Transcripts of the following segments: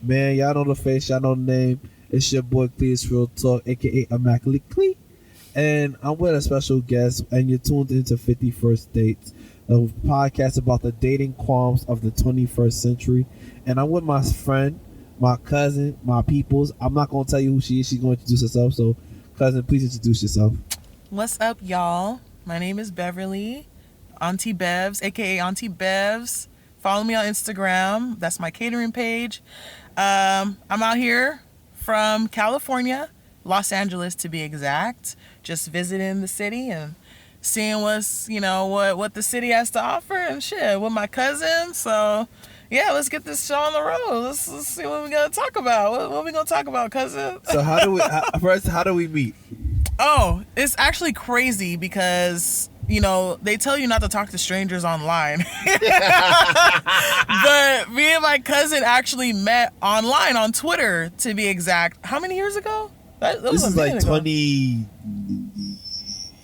Man, y'all know the face, y'all know the name. It's your boy Cleus Real Talk, aka Immaculate Cle. And I'm with a special guest, and you're tuned into 51st Dates, a podcast about the dating qualms of the 21st century. And I'm with my friend, my cousin, my peoples. I'm not going to tell you who she is. She's going to introduce herself. So, cousin, please introduce yourself. What's up, y'all? My name is Beverly, Auntie Bevs, aka Auntie Bevs. Follow me on Instagram. That's my catering page. I'm out here from California, Los Angeles to be exact. Just visiting the city and seeing what the city has to offer and shit with my cousin. So yeah, let's get this show on the road. Let's see what we're gonna talk about. What we gonna talk about, cousin? So how do we meet? Oh, it's actually crazy because, they tell you not to talk to strangers online. But me and my cousin actually met online on Twitter, to be exact. How many years ago? That was This is like ago. 20...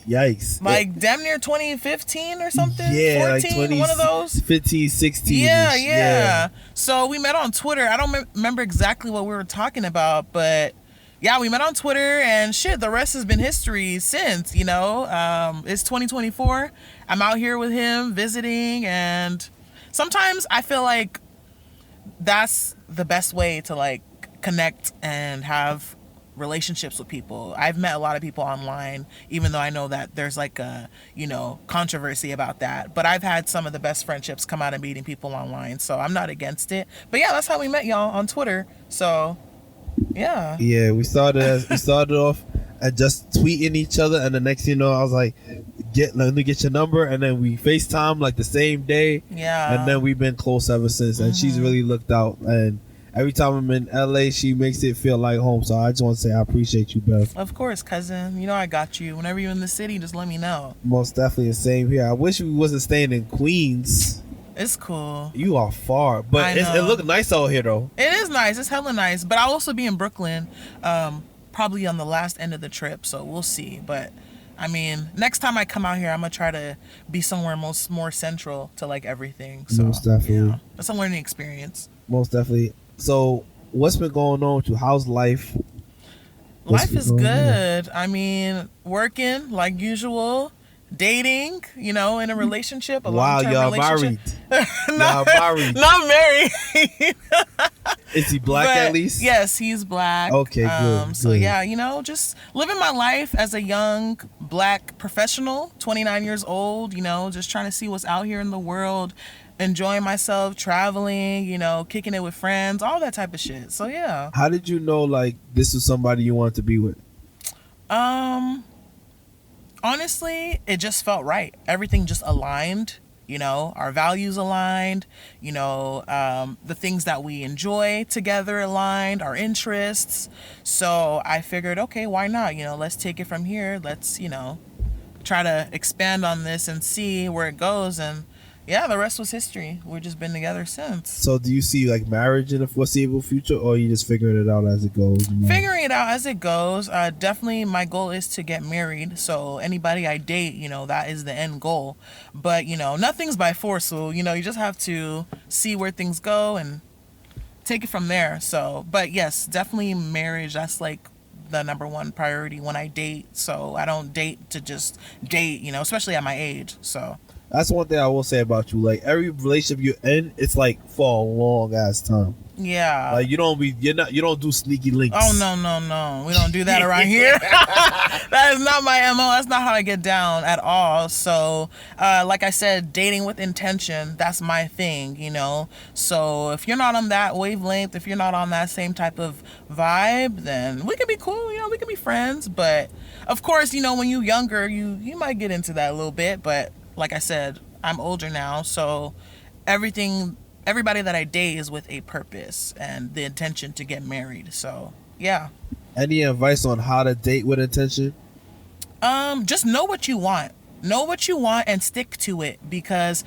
Yikes. Like damn near 2015 or something? Yeah, 14, like 20, one of those? 15, 16. Yeah. So we met on Twitter. I don't remember exactly what we were talking about, but yeah, we met on Twitter and shit, the rest has been history since, It's 2024. I'm out here with him visiting, and sometimes I feel like that's the best way to like connect and have relationships with people. I've met a lot of people online, even though I know that there's like a, controversy about that. But I've had some of the best friendships come out of meeting people online, so I'm not against it. But yeah, that's how we met, y'all, on Twitter. So yeah. Yeah, we started off at just tweeting each other, and the next thing you know, I was like, let me get your number, and then we FaceTime like the same day. Yeah. And then we've been close ever since, and she's really looked out, and every time I'm in LA, she makes it feel like home. So I just want to say I appreciate you, Bev. Of course, cousin. I got you. Whenever you're in the city, just let me know. Most definitely the same here. I wish we wasn't staying in Queens. It's cool. You are far, but it look nice out here though. It is nice. It's hella nice. But I'll also be in Brooklyn, probably on the last end of the trip. So we'll see. But I mean, next time I come out here, I'm gonna try to be somewhere more central to like everything. So, most definitely. Yeah, it's a learning experience. Most definitely. So what's been going on with you? How's life? Life is good. I mean, working like usual. Dating, in a relationship, a long-term y'all relationship. Married. Y'all married. Not married. Is he black at least? Yes, he's black. Okay, good. So good. yeah, just living my life as a young black professional, 29 years old, just trying to see what's out here in the world, enjoying myself, traveling, kicking it with friends, all that type of shit. So yeah. How did you know like this was somebody you wanted to be with? Honestly, it just felt right. Everything just aligned, our values aligned, the things that we enjoy together aligned, our interests. So I figured, okay, why not? Let's take it from here. Let's, try to expand on this and see where it goes. And yeah, the rest was history. We've just been together since. So do you see like marriage in the foreseeable future, or are you just figuring it out as it goes? Figuring it out as it goes. Definitely my goal is to get married. So anybody I date, that is the end goal. But, nothing's by force. So, you just have to see where things go and take it from there. So, but yes, definitely marriage. That's like the number one priority when I date. So I don't date to just date, especially at my age. So that's one thing I will say about you. Like every relationship you're in, it's like for a long ass time. Yeah. Like you don't do sneaky links. Oh no. We don't do that around here. That is not my MO. That's not how I get down at all. So, like I said, dating with intention, that's my thing, So if you're not on that wavelength, if you're not on that same type of vibe, then we can be cool, we can be friends. But of course, when you're younger, you might get into that a little bit, but like I said, I'm older now, so everybody that I date is with a purpose and the intention to get married. So yeah. Any advice on how to date with intention? Just know what you want. Know what you want and stick to it, because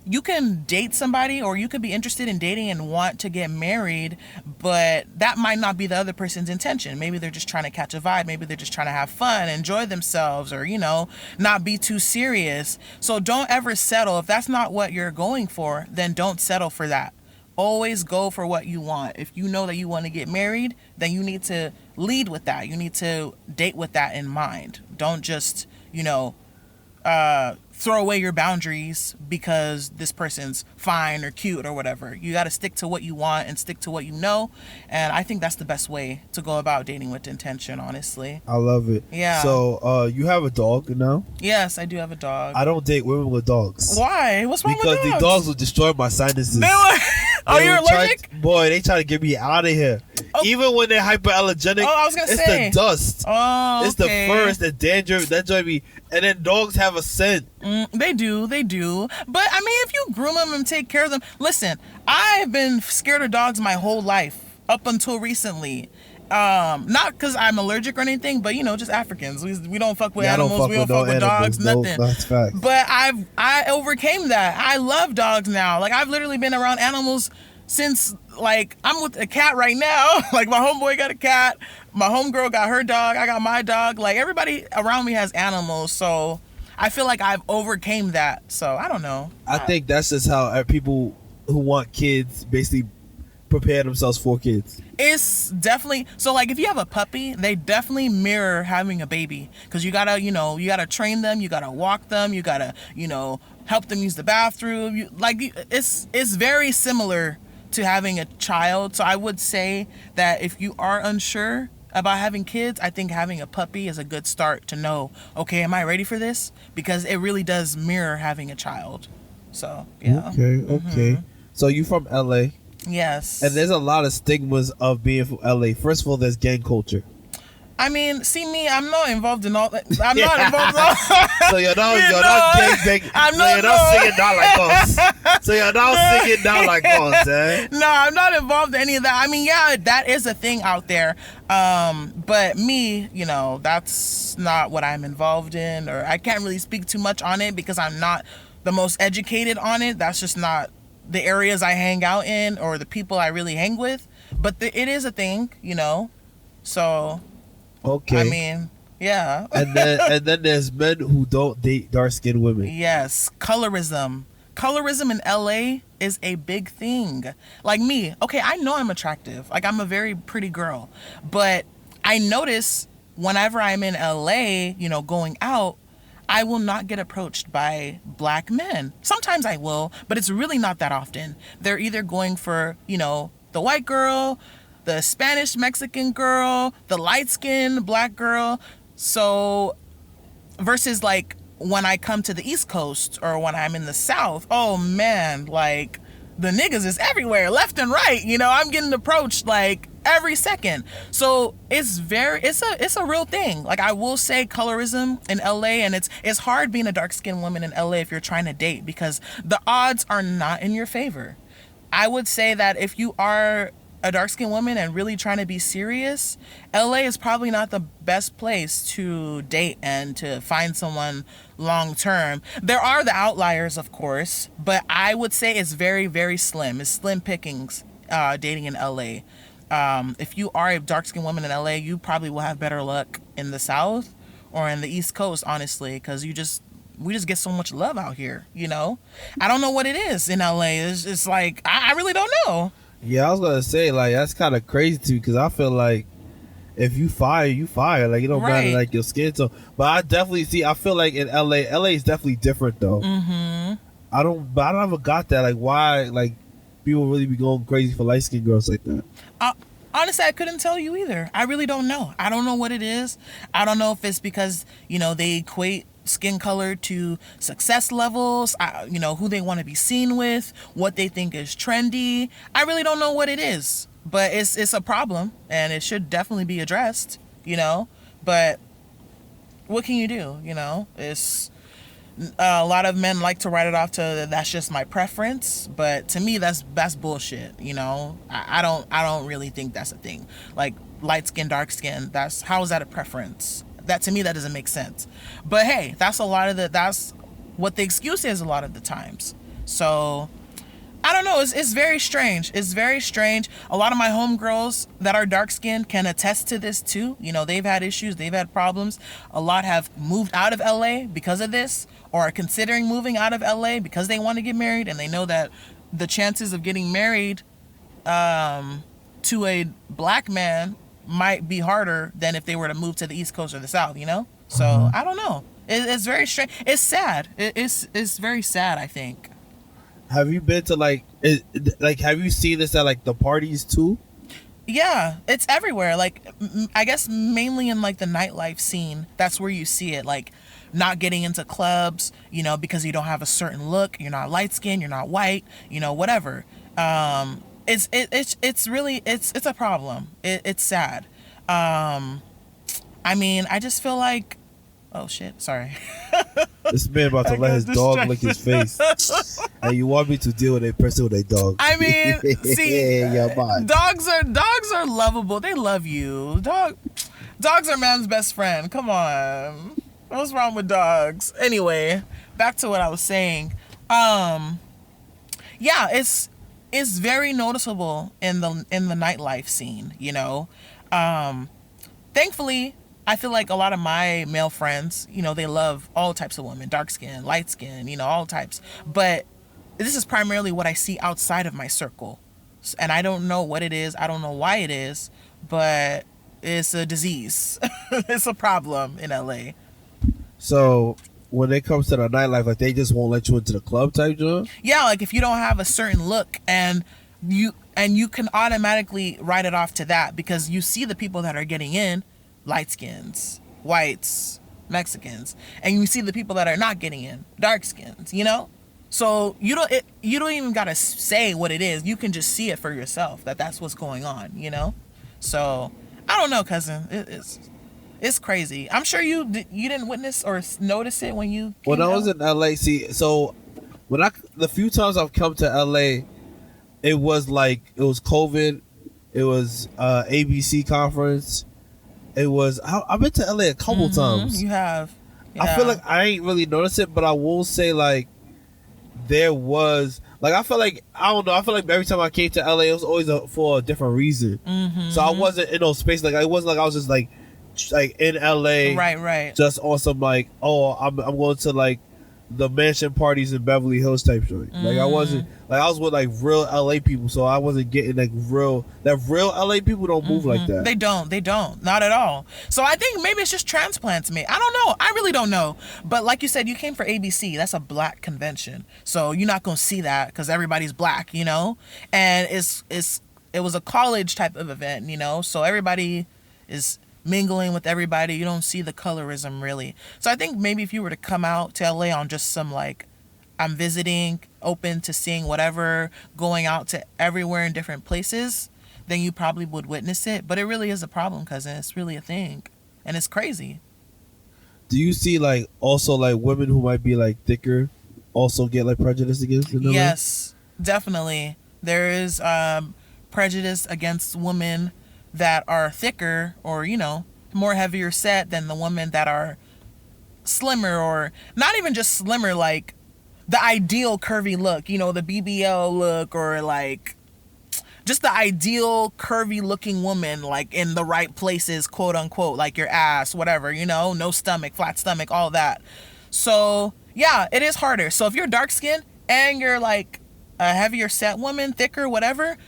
you can date somebody, or you could be interested in dating and want to get married, but that might not be the other person's intention. Maybe they're just trying to catch a vibe. Maybe they're just trying to have fun, enjoy themselves, or, not be too serious. So don't ever settle. If that's not what you're going for, then don't settle for that. always go for what you want. If you know that you want to get married, then you need to lead with that. You need to date with that in mind. Don't just, throw away your boundaries because this person's fine or cute or whatever. You got to stick to what you want and stick to what you know. And I think that's the best way to go about dating with intention, honestly. I love it. Yeah. So, you have a dog now? Yes, I do have a dog. I don't date women with dogs. Why? What's wrong with dogs? Because the dogs will destroy my sinuses. Oh, you're allergic? Boy, they try to get me out of here. Oh. Even when they're hyperallergenic, I was gonna say. It's the dust. Oh, it's the fur, it's the dandruff. That drives me. And then dogs have a scent. They do. But, I mean, if you groom them and take care of them. Listen, I've been scared of dogs my whole life up until recently. Not because I'm allergic or anything, but, just Africans. We don't fuck with animals. We don't fuck with dogs, nothing. No, that's fact. But I overcame that. I love dogs now. Like, I've literally been around animals since, like, I'm with a cat right now. Like, my homeboy got a cat. My homegirl got her dog. I got my dog. Like, everybody around me has animals. So I feel like I've overcame that. So I don't know. I think that's just how people who want kids basically prepare themselves for kids. It's definitely so. Like, if you have a puppy, they definitely mirror having a baby, because you gotta train them, you gotta walk them, you gotta help them use the bathroom. It's very similar to having a child. So I would say that if you are unsure about having kids, I think having a puppy is a good start to know, okay, am I ready for this? Because it really does mirror having a child. So yeah. Okay. So you from LA? Yes. And there's a lot of stigmas of being from LA. First of all, there's gang culture. I mean, see me, I'm not involved in all that. I'm not involved in all So you're not gang banging. You're not singing down like us. So you're not singing down like us, eh? No, I'm not involved in any of that. I mean, yeah, that is a thing out there. But me, that's not what I'm involved in, or I can't really speak too much on it because I'm not the most educated on it. That's just not the areas I hang out in or the people I really hang with. But it is a thing, So, okay. I mean, yeah. and then there's men who don't date dark-skinned women. Yes, colorism. Colorism in LA is a big thing. Like me, okay, I know I'm attractive. Like, I'm a very pretty girl. But I notice whenever I'm in LA, going out, I will not get approached by black men. Sometimes I will, but it's really not that often. They're either going for, the white girl, the Spanish Mexican girl, the light-skinned black girl. So versus like when I come to the East Coast or when I'm in the South, oh man, like the niggas is everywhere, left and right. I'm getting approached like every second. So it's a real thing. Like, I will say colorism in LA, and it's hard being a dark-skinned woman in LA if you're trying to date, because the odds are not in your favor. I would say that if you are a dark-skinned woman and really trying to be serious, LA is probably not the best place to date and to find someone long-term. There are the outliers, of course, but I would say it's very, very slim. It's slim pickings dating in LA. If you are a dark-skinned woman in LA, you probably will have better luck in the South or in the East Coast, honestly, because we just get so much love out here, I don't know what it is in LA. It's like, I really don't know. Yeah, I was going to say, like, that's kind of crazy too, because I feel like if you fire, you fire. Like, it don't matter, like, your skin tone. But I feel like in LA is definitely different, though. Mm-hmm. I never got that. Like, why, like, people really be going crazy for light-skinned girls like that? Honestly, I couldn't tell you either. I really don't know. I don't know what it is. I don't know if it's because, they equate skin color to success levels, who they want to be seen with, what they think is trendy. I really don't know what it is, but it's a problem and it should definitely be addressed, but what can you do? It's a lot of men like to write it off to that's just my preference, but to me that's bullshit. I don't really think that's a thing. Like, light skin, dark skin, how is that a preference? That, to me, that doesn't make sense. But hey, that's what the excuse is a lot of the times. So I don't know. It's very strange. It's very strange. A lot of my homegirls that are dark skinned can attest to this too. They've had issues. They've had problems. A lot have moved out of LA because of this, or are considering moving out of LA because they want to get married and they know that the chances of getting married to a black man might be harder than if they were to move to the East Coast or the South, you know? So I don't know. It's very strange. It's sad. It's very sad, I think. Have you been to have you seen this at like the parties too? Yeah, it's everywhere. Like, I guess mainly in like the nightlife scene. That's where you see it. Like, not getting into clubs, you know, because you don't have a certain look. You're not light skinned. You're not white. You know, whatever. It's really it's a problem. It's sad. I mean, I just feel like, oh shit, sorry. This man about to let his dog lick his face, and you want me to deal with a person with a dog? I mean, see, yeah, dogs are lovable. They love you. Dogs are man's best friend. Come on, what's wrong with dogs? Anyway, back to what I was saying. Yeah, it's very noticeable in the nightlife scene. You know, thankfully, I feel like a lot of my male friends, you know, they love all types of women, dark skin, light skin, you know, all types. But this is primarily what I see outside of my circle. And I don't know what it is. I don't know why it is, but it's a disease. It's a problem in LA. So when it comes to the nightlife, like they just won't let you into the club type job? Yeah, like if you don't have a certain look and you can automatically write it off to that because you see the people that are getting in, light skins, whites, Mexicans, and you see the people that are not getting in, dark skins, you know? So you don't even gotta say what it is. You can just see it for yourself that's what's going on, you know? So I don't know, cousin. It's crazy. I'm sure you didn't witness or notice it when you came when I was out. in LA. See, so the few times I've come to LA, it was COVID, it was ABC conference. It was I've been to LA a couple times. You have. Yeah. I feel like I ain't really noticed it, but I will say like there was like I feel like I don't know. I feel like every time I came to LA, it was always for a different reason. So I wasn't in those spaces. Like it wasn't like I was just like in LA, right, just on some like I'm going to like the mansion parties in Beverly Hills type joint. Like I wasn't like I was with like real LA people, so I wasn't getting like real LA people don't move like that. They don't, not at all. So I think maybe it's just transplants me. I don't know. I really don't know. But like you said, you came for ABC. That's a black convention, so you're not gonna see that because everybody's black, you know. And it was a college type of event, you know. So everybody is mingling with everybody. You don't see the colorism really. So I think maybe if you were to come out to LA on just some like I'm visiting, open to seeing whatever, going out to everywhere in different places, then you probably would witness it. But it really is a problem, cousin. It's really a thing. And it's crazy. Do you see like also like women who might be like thicker also get like prejudice against in LA? Yes, definitely. There is prejudice against women that are thicker or, you know, more heavier set than the women that are slimmer, or not even just slimmer, like the ideal curvy look, you know, the BBL look, or like just the ideal curvy looking woman, like in the right places, quote unquote, like your ass, whatever, you know, no stomach, flat stomach, all that. So yeah, it is harder. So if you're dark skinned and you're like a heavier set woman, thicker, whatever,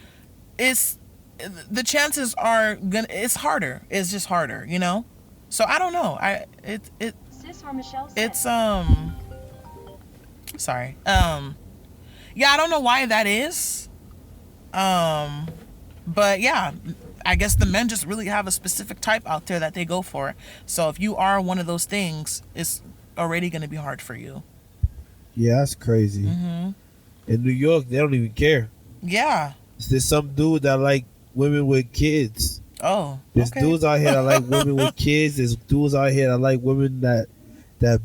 the chances are gonna, it's harder. It's just harder, you know? So I don't know. It's sorry. Yeah, I don't know why that is. But yeah, I guess the men just really have a specific type out there that they go for. So if you are one of those things, it's already going to be hard for you. Yeah, that's crazy. In New York, they don't even care. Yeah. There's some dude that like women with kids. Oh, There's dudes out here that like women with kids. There's dudes out here that like women that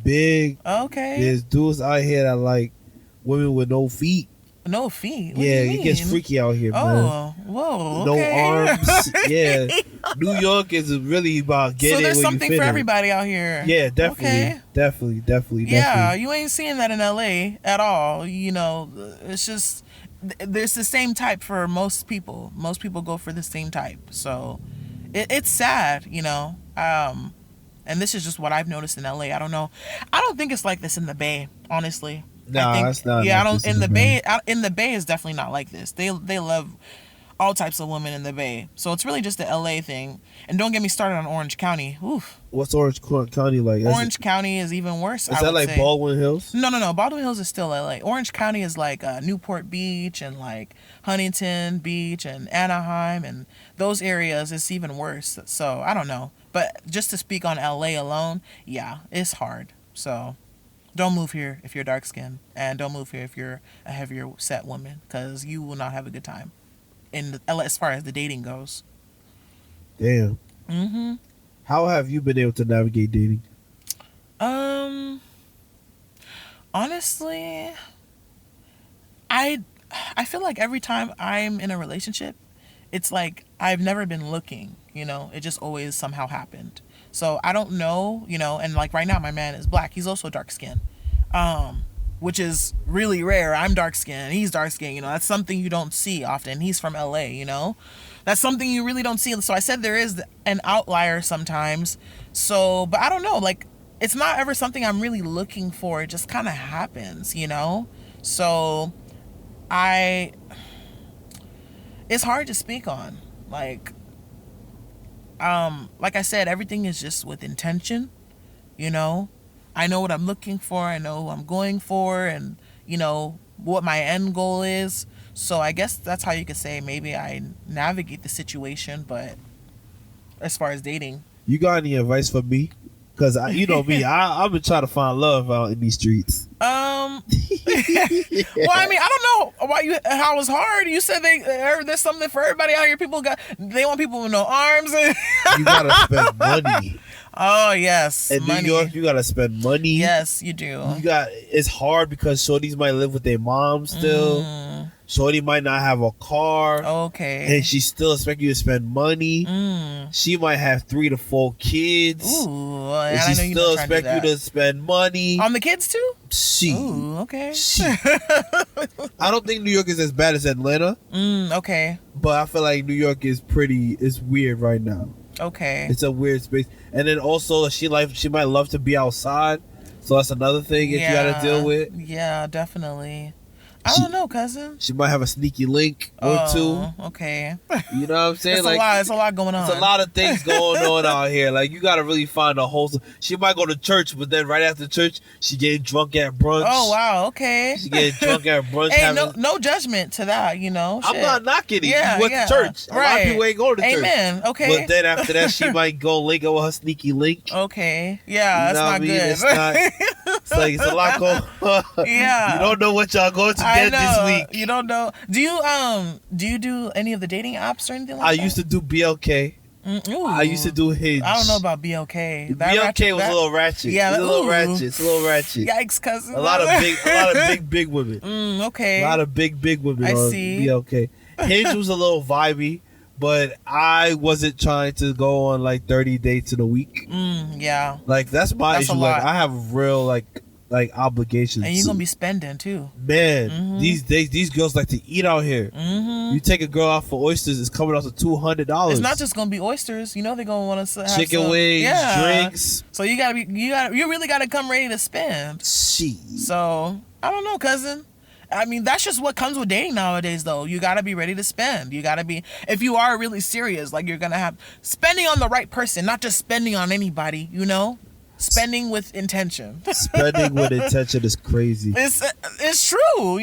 big. Okay. There's dudes out here that like women with no feet. No feet? What Yeah, do you mean? it gets freaky out here, man. Oh, whoa. No Okay. arms. Yeah. New York is really about getting So it there's where something you fit for in. everybody out here. Yeah, definitely. Okay. Definitely. Yeah, you ain't seeing that in LA at all. You know, it's just there's the same type for most people. Most people go for the same type. So it's sad, you know. And this is just what I've noticed in LA. I don't know. I don't think it's like this in the Bay, honestly. Nah, I think, that's not. yeah, I like don't this in is the bad. Bay. In the Bay is definitely not like this. They love all types of women in the Bay. So it's really just the LA thing. And don't get me started on Orange County. Oof. What's Orange County like? Orange County is even worse. Is I that would like say. Baldwin Hills? No. Baldwin Hills is still LA. Orange County is like Newport Beach and like Huntington Beach and Anaheim, and those areas is even worse. So I don't know. But just to speak on LA alone, yeah, it's hard. So don't move here if you're dark skinned, and don't move here if you're a heavier set woman, because you will not have a good time as far as the dating goes. Damn. Mm-hmm. How have you been able to navigate dating? Honestly, I feel like every time I'm in a relationship, it's like I've never been looking, it just always somehow happened. So I don't know, and like right now my man is black. He's also dark skinned. Which is really rare. I'm dark skinned, he's dark skinned, that's something you don't see often. He's from LA, that's something you really don't see. So I said there is an outlier sometimes. So, but I don't know, like, it's not ever something I'm really looking for. It just kind of happens, so it's hard to speak on, like I said, everything is just with intention. I know what I'm looking for. I know who I'm going for, and what my end goal is. So I guess that's how you could say maybe I navigate the situation. But as far as dating, You got any advice for me? Because you know me, I've been trying to find love out in these streets. well, I mean, I don't know how it was hard. You said there's something for everybody out here. They want people with no arms. You gotta spend money. Oh yes, In money. New York, you gotta spend money. Yes, you do. It's hard because shorties might live with their mom still. Shorty might not have a car. Okay. And she still expect you to spend money. She might have 3 to 4 kids. Ooh, and she still expect you to spend money. On the kids too? Ooh, okay. I don't think New York is as bad as Atlanta. Okay. But I feel like New York is it's weird right now. Okay. It's a weird space. And then also she might love to be outside. So that's another thing that you gotta deal with. Yeah, definitely. I don't know, cousin. She might have a sneaky link or two. Okay. You know what I'm saying? It's a lot going on. It's a lot of things going on out here. Like, you gotta really find a wholesome. She might go to church, but then right after church, she getting drunk at brunch. Oh wow, okay. She getting drunk at brunch. Hey, no judgment to that, I'm not knocking it. Yeah, you went to church. Right. A lot of people ain't going to church. Amen. Okay. But then after that, she might go link up with her sneaky link. Okay. Yeah, that's not good. It's not. It's like it's a lot going on. Yeah. You don't know what y'all going to get this week. You don't know. Do you do any of the dating apps or anything like that? I used to do BLK. I used to do Hinge. I don't know about BLK. BLK was a little ratchet. Yeah, it was a little ratchet. It's a little ratchet. Yikes, cousin. A lot of big women. Okay. A lot of big women I on see. BLK. Hinge was a little vibey, but I wasn't trying to go on like 30 dates in a week. Yeah. Like that's my issue. Like I have real like obligations. And you're gonna be spending too. Man, these days these girls like to eat out here. You take a girl out for oysters, it's coming out to $200. It's not just gonna be oysters. They're gonna want to have chicken wings, drinks. So you really gotta come ready to spend. So I don't know, cousin. I mean, that's just what comes with dating nowadays, though. You gotta be ready to spend. You gotta be, if you are really serious, like you're gonna have spending on the right person, not just spending on anybody. Spending with intention. Spending with intention is crazy. It's true,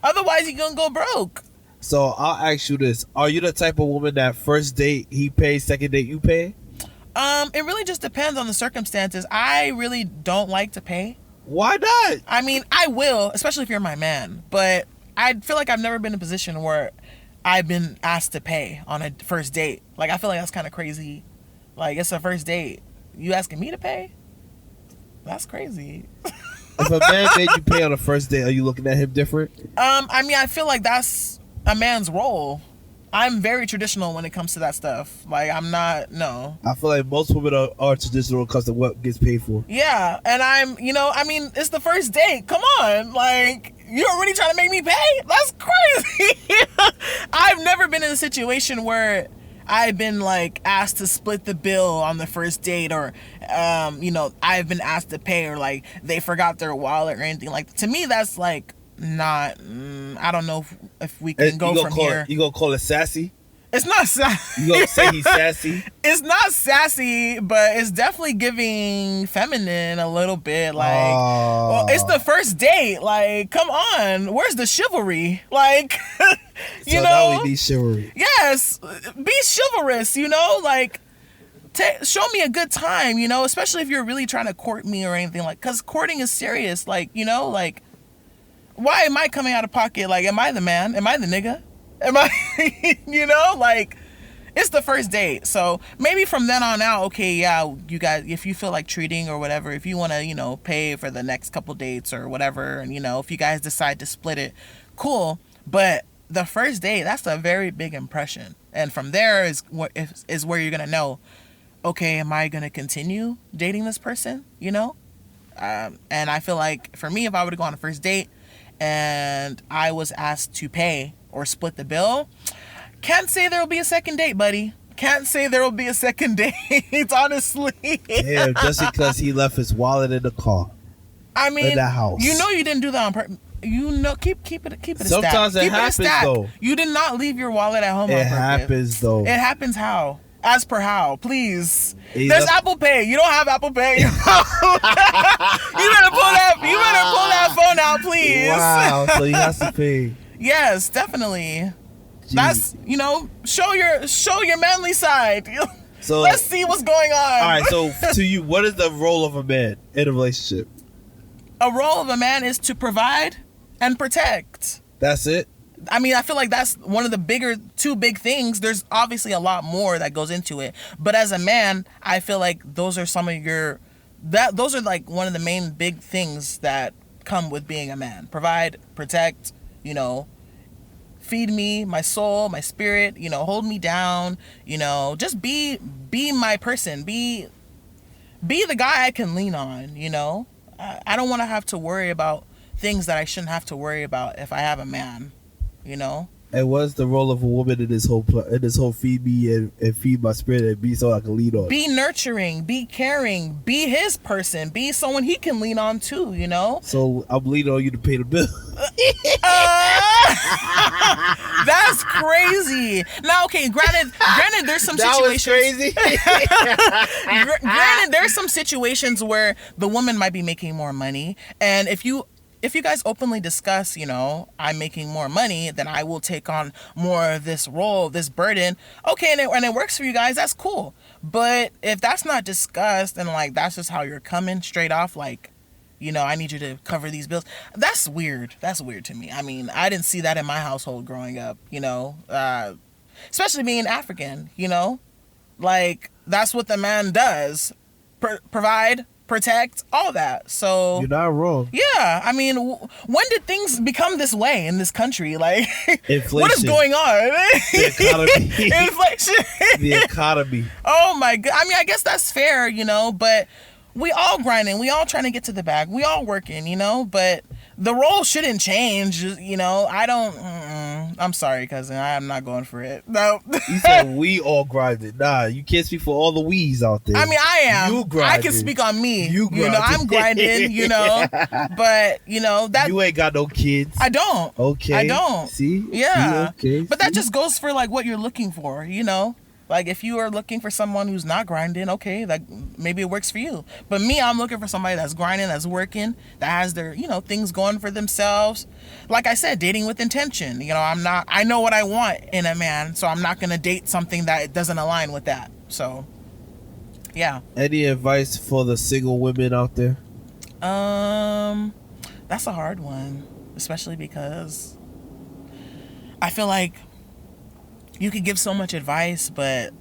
Otherwise, you're gonna go broke. So I'll ask you this: are you the type of woman that first date he pays, second date you pay? It really just depends on the circumstances. I really don't like to pay. Why not? I mean, I will, especially if you're my man. But I feel like I've never been in a position where I've been asked to pay on a first date. Like, I feel like that's kind of crazy. Like, it's a first date. You asking me to pay? That's crazy. If a man made you pay on a first date, are you looking at him different? I mean, I feel like that's a man's role. I'm very traditional when it comes to that stuff. Like, I'm not, no. I feel like most women are traditional when it comes to what gets paid for. Yeah, and I mean, it's the first date. Come on. Like, you're already trying to make me pay? That's crazy. I've never been in a situation where I've been like asked to split the bill on the first date, or I've been asked to pay, or like they forgot their wallet or anything like that. To me, that's like not. I don't know if we can go from here. You gonna call it sassy? It's not sassy. You gonna say he's sassy? It's not sassy, but it's definitely giving feminine a little bit. Like, well, it's the first date. Like, come on, where's the chivalry? Like, you know, now we need chivalry. Yes, be chivalrous. You know, like, show me a good time. You know, especially if you're really trying to court me or anything. Like, because courting is serious. Like, you know, like, why am I coming out of pocket? Like, am I the man? Am I the nigga? Am I, you know, like, it's the first date. So maybe from then on out, okay, yeah, you guys, if you feel like treating or whatever, if you want to, you know, pay for the next couple dates or whatever, and, you know, if you guys decide to split it, cool. But the first date, that's a very big impression. And from there is where you're going to know, okay, am I going to continue dating this person, you know? And I feel like for me, if I were to go on a first date and I was asked to pay or split the bill, can't say there will be a second date, buddy. Can't say there will be a second date, honestly. Yeah, just because he left his wallet in the car. I mean, in the house. You know you didn't do that on purpose. You know, keep it a stack. Sometimes it happens, though. You did not leave your wallet at home on purpose. It happens, though. It happens how? As per how? Please. There's Apple Pay. You don't have Apple Pay. You better pull that phone out, please. Wow. So he has to pay. Yes, definitely. Jeez. That's, you know, show your manly side. So let's see what's going on. All right, so to you, what is the role of a man in a relationship? A role of a man is to provide and protect. That's it? I mean, I feel like that's one of the two big things. There's obviously a lot more that goes into it. But as a man, I feel like those are those are like one of the main big things that come with being a man. Provide, protect, you know, feed me, my soul, my spirit, you know, hold me down, you know, just be my person, be the guy I can lean on, you know. I don't want to have to worry about things that I shouldn't have to worry about if I have a man, you know. And what's the role of a woman in this whole feed me and feed my spirit and be so I can lean on? Be nurturing, be caring, be his person, be someone he can lean on too, you know? So I'm leaning on you to pay the bill. That's crazy. Now, okay, granted, there's some situations. That was crazy. Granted, there's some situations where the woman might be making more money, and if you guys openly discuss, you know, I'm making more money, then I will take on more of this role, this burden. Okay, and it works for you guys, that's cool. But if that's not discussed and like that's just how you're coming straight off, like, you know, I need you to cover these bills. That's weird. That's weird to me. I mean, I didn't see that in my household growing up, you know, especially being African, you know, like that's what the man does. Provide, protect, all that. So you're not wrong. Yeah, I mean, when did things become this way in this country? Like, inflation. What is going on? The economy. Inflation. The economy. Oh my god. I mean, I guess that's fair, you know, but we all grinding, we all trying to get to the bag, we all working, you know, but the role shouldn't change, you know. I'm sorry, cousin, I'm not going for it. No. You said we all grinded. Nah, you can't speak for all the wees out there. I mean, I am. You grinded. I can speak on me. You know, I'm grinding, you know, but, you know, that... You ain't got no kids. I don't. Okay. I don't. See? Yeah. See? Okay. But that just goes for, like, what you're looking for, you know? Like, if you are looking for someone who's not grinding, okay, like, maybe it works for you. But me, I'm looking for somebody that's grinding, that's working, that has their, you know, things going for themselves. Like I said, dating with intention. You know, I know what I want in a man, so I'm not going to date something that doesn't align with that. So, yeah. Any advice for the single women out there? That's a hard one, especially because I feel like you could give so much advice, but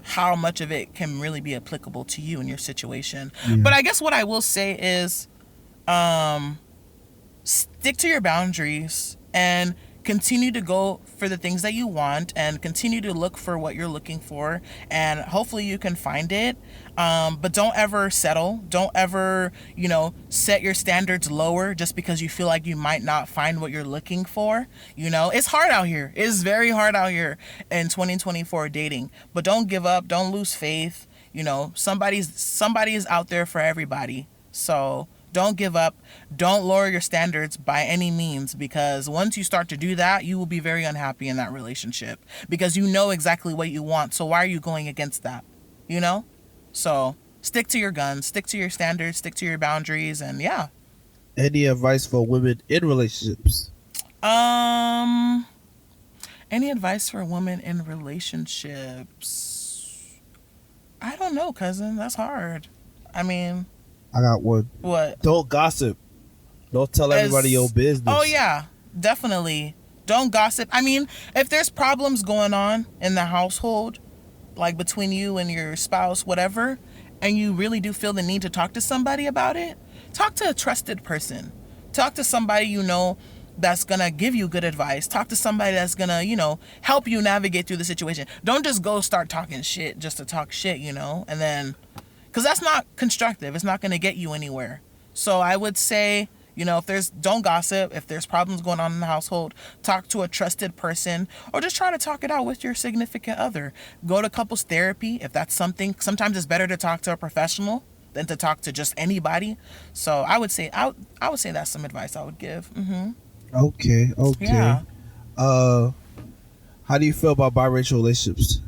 how much of it can really be applicable to you and your situation? Yeah. But I guess what I will say is, stick to your boundaries and continue to go for the things that you want and continue to look for what you're looking for, and hopefully you can find it. But don't ever settle. Don't ever, set your standards lower just because you feel like you might not find what you're looking for. It's hard out here. It's very hard out here in 2024 dating. But don't give up. Don't lose faith. Somebody is out there for everybody. So don't give up. Don't lower your standards by any means, because once you start to do that, you will be very unhappy in that relationship because you know exactly what you want. So why are you going against that? So stick to your guns, stick to your standards, stick to your boundaries, and yeah. Any advice for women in relationships? Any advice for women in relationships? I don't know, cousin. That's hard. I mean, I got one. What? Don't gossip. Don't tell everybody your business. Oh, yeah. Definitely. Don't gossip. I mean, if there's problems going on in the household, like between you and your spouse, whatever, and you really do feel the need to talk to somebody about it, talk to a trusted person. Talk to somebody that's going to give you good advice. Talk to somebody that's going to, help you navigate through the situation. Don't just go start talking shit just to talk shit, and then, because that's not constructive. It's not going to get you anywhere. So I would say, don't gossip. If there's problems going on in the household, talk to a trusted person, or just try to talk it out with your significant other. Go to couples therapy if that's something. Sometimes it's better to talk to a professional than to talk to just anybody. So I would say that's some advice I would give. Mm-hmm. Okay. Yeah. How do you feel about biracial relationships?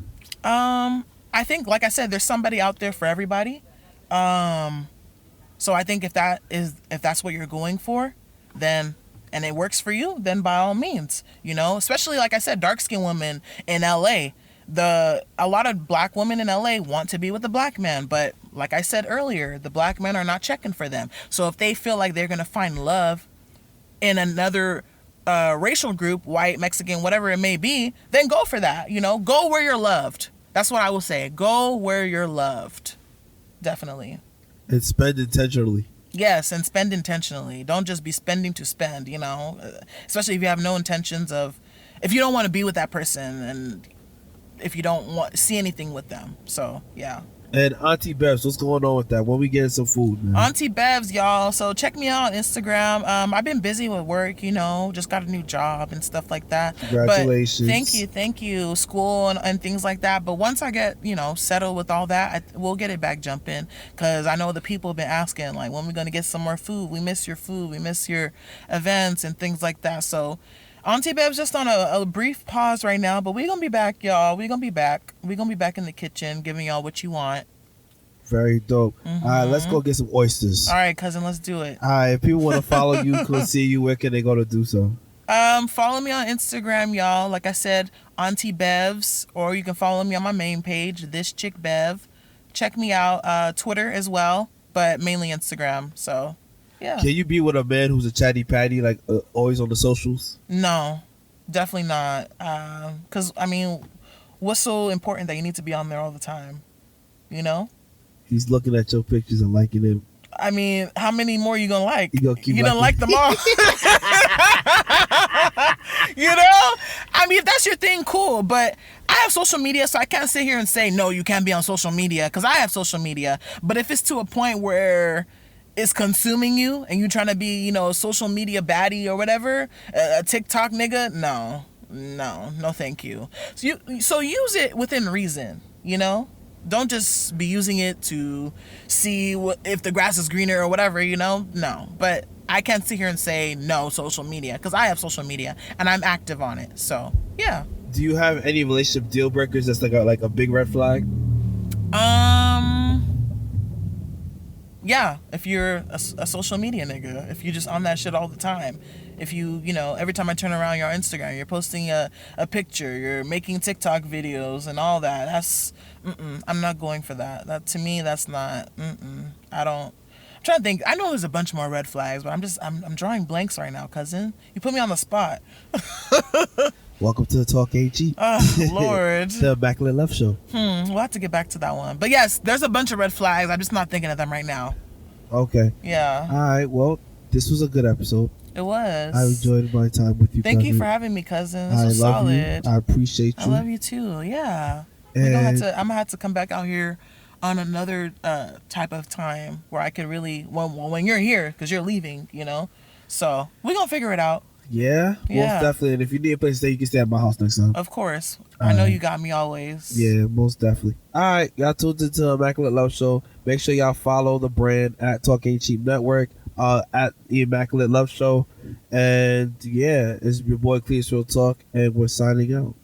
I think, like I said, there's somebody out there for everybody. So I think if that's what you're going for, then, and it works for you, then by all means, especially, like I said, dark-skinned women in LA. A lot of black women in LA want to be with a black man, but like I said earlier, the black men are not checking for them. So if they feel like they're going to find love in another racial group, white, Mexican, whatever it may be, then go for that. Go where you're loved. That's what I will say. Go where you're loved. Definitely. And spend intentionally. Yes, and spend intentionally. Don't just be spending to spend, especially if you have no intentions if you don't want to be with that person and if you don't want to see anything with them. So, yeah. And Auntie Bevs, what's going on with that? When we getting some food, man? Auntie Bevs, y'all. So check me out on Instagram. I've been busy with work, just got a new job and stuff like that. Congratulations. But thank you. School and things like that. But once I get, settled with all that, we'll get it back jumping. Because I know the people have been asking, like, when we going to get some more food? We miss your food. We miss your events and things like that. So Auntie Bev's just on a brief pause right now, but we're going to be back, y'all. We're going to be back. We're going to be back in the kitchen giving y'all what you want. Very dope. Mm-hmm. All right, let's go get some oysters. All right, cousin, let's do it. All right, if people want to follow you, come see you, where can they go to do so? Follow me on Instagram, y'all. Like I said, Auntie Bevs, or you can follow me on my main page, This Chick Bev. Check me out, Twitter as well, but mainly Instagram. So, yeah. Can you be with a man who's a chatty patty, like always on the socials? No, definitely not. Because, what's so important that you need to be on there all the time? He's looking at your pictures and liking them. How many more you gonna like? You don't like them all. If that's your thing, cool. But I have social media, so I can't sit here and say, no, you can't be on social media, because I have social media. But if it's to a point where it's consuming you and you're trying to be, a social media baddie or whatever, a TikTok nigga, no, thank you. So use it within reason, Don't just be using it to see if the grass is greener or whatever, No. But I can't sit here and say no social media, because I have social media and I'm active on it. So, yeah. Do you have any relationship deal breakers that's like a big red flag? Yeah. If you're a social media nigga, if you're just on that shit all the time. If you, every time I turn around your Instagram, you're posting a picture, you're making TikTok videos and all that. That's, I'm not going for that. That, to me, that's not, I'm trying to think. I know there's a bunch more red flags, but I'm drawing blanks right now, cousin. You put me on the spot. Welcome to the Talk AG. Oh, Lord. The Immaculate Love Show. We'll have to get back to that one. But yes, there's a bunch of red flags. I'm just not thinking of them right now. Okay. Yeah. All right. Well, this was a good episode. It was. I enjoyed my time with you. Thank you cousin. for having me, cousin. This I was love solid. you. I appreciate you. I love you too. Yeah. And I'm gonna have to come back out here on another type of time where I could really when you're here because you're leaving, you know. So we're gonna figure it out. yeah, Yeah. most definitely. And if you need a place to stay, you can stay at my house next time. Of course. I know you got me always. Yeah, most definitely. All right, y'all tuned into Immaculate Love Show. Make sure y'all follow the brand at Talk Ain't Cheap Network, at the Immaculate Love Show. And yeah, it's your boy Cleese Real Talk, and we're signing out.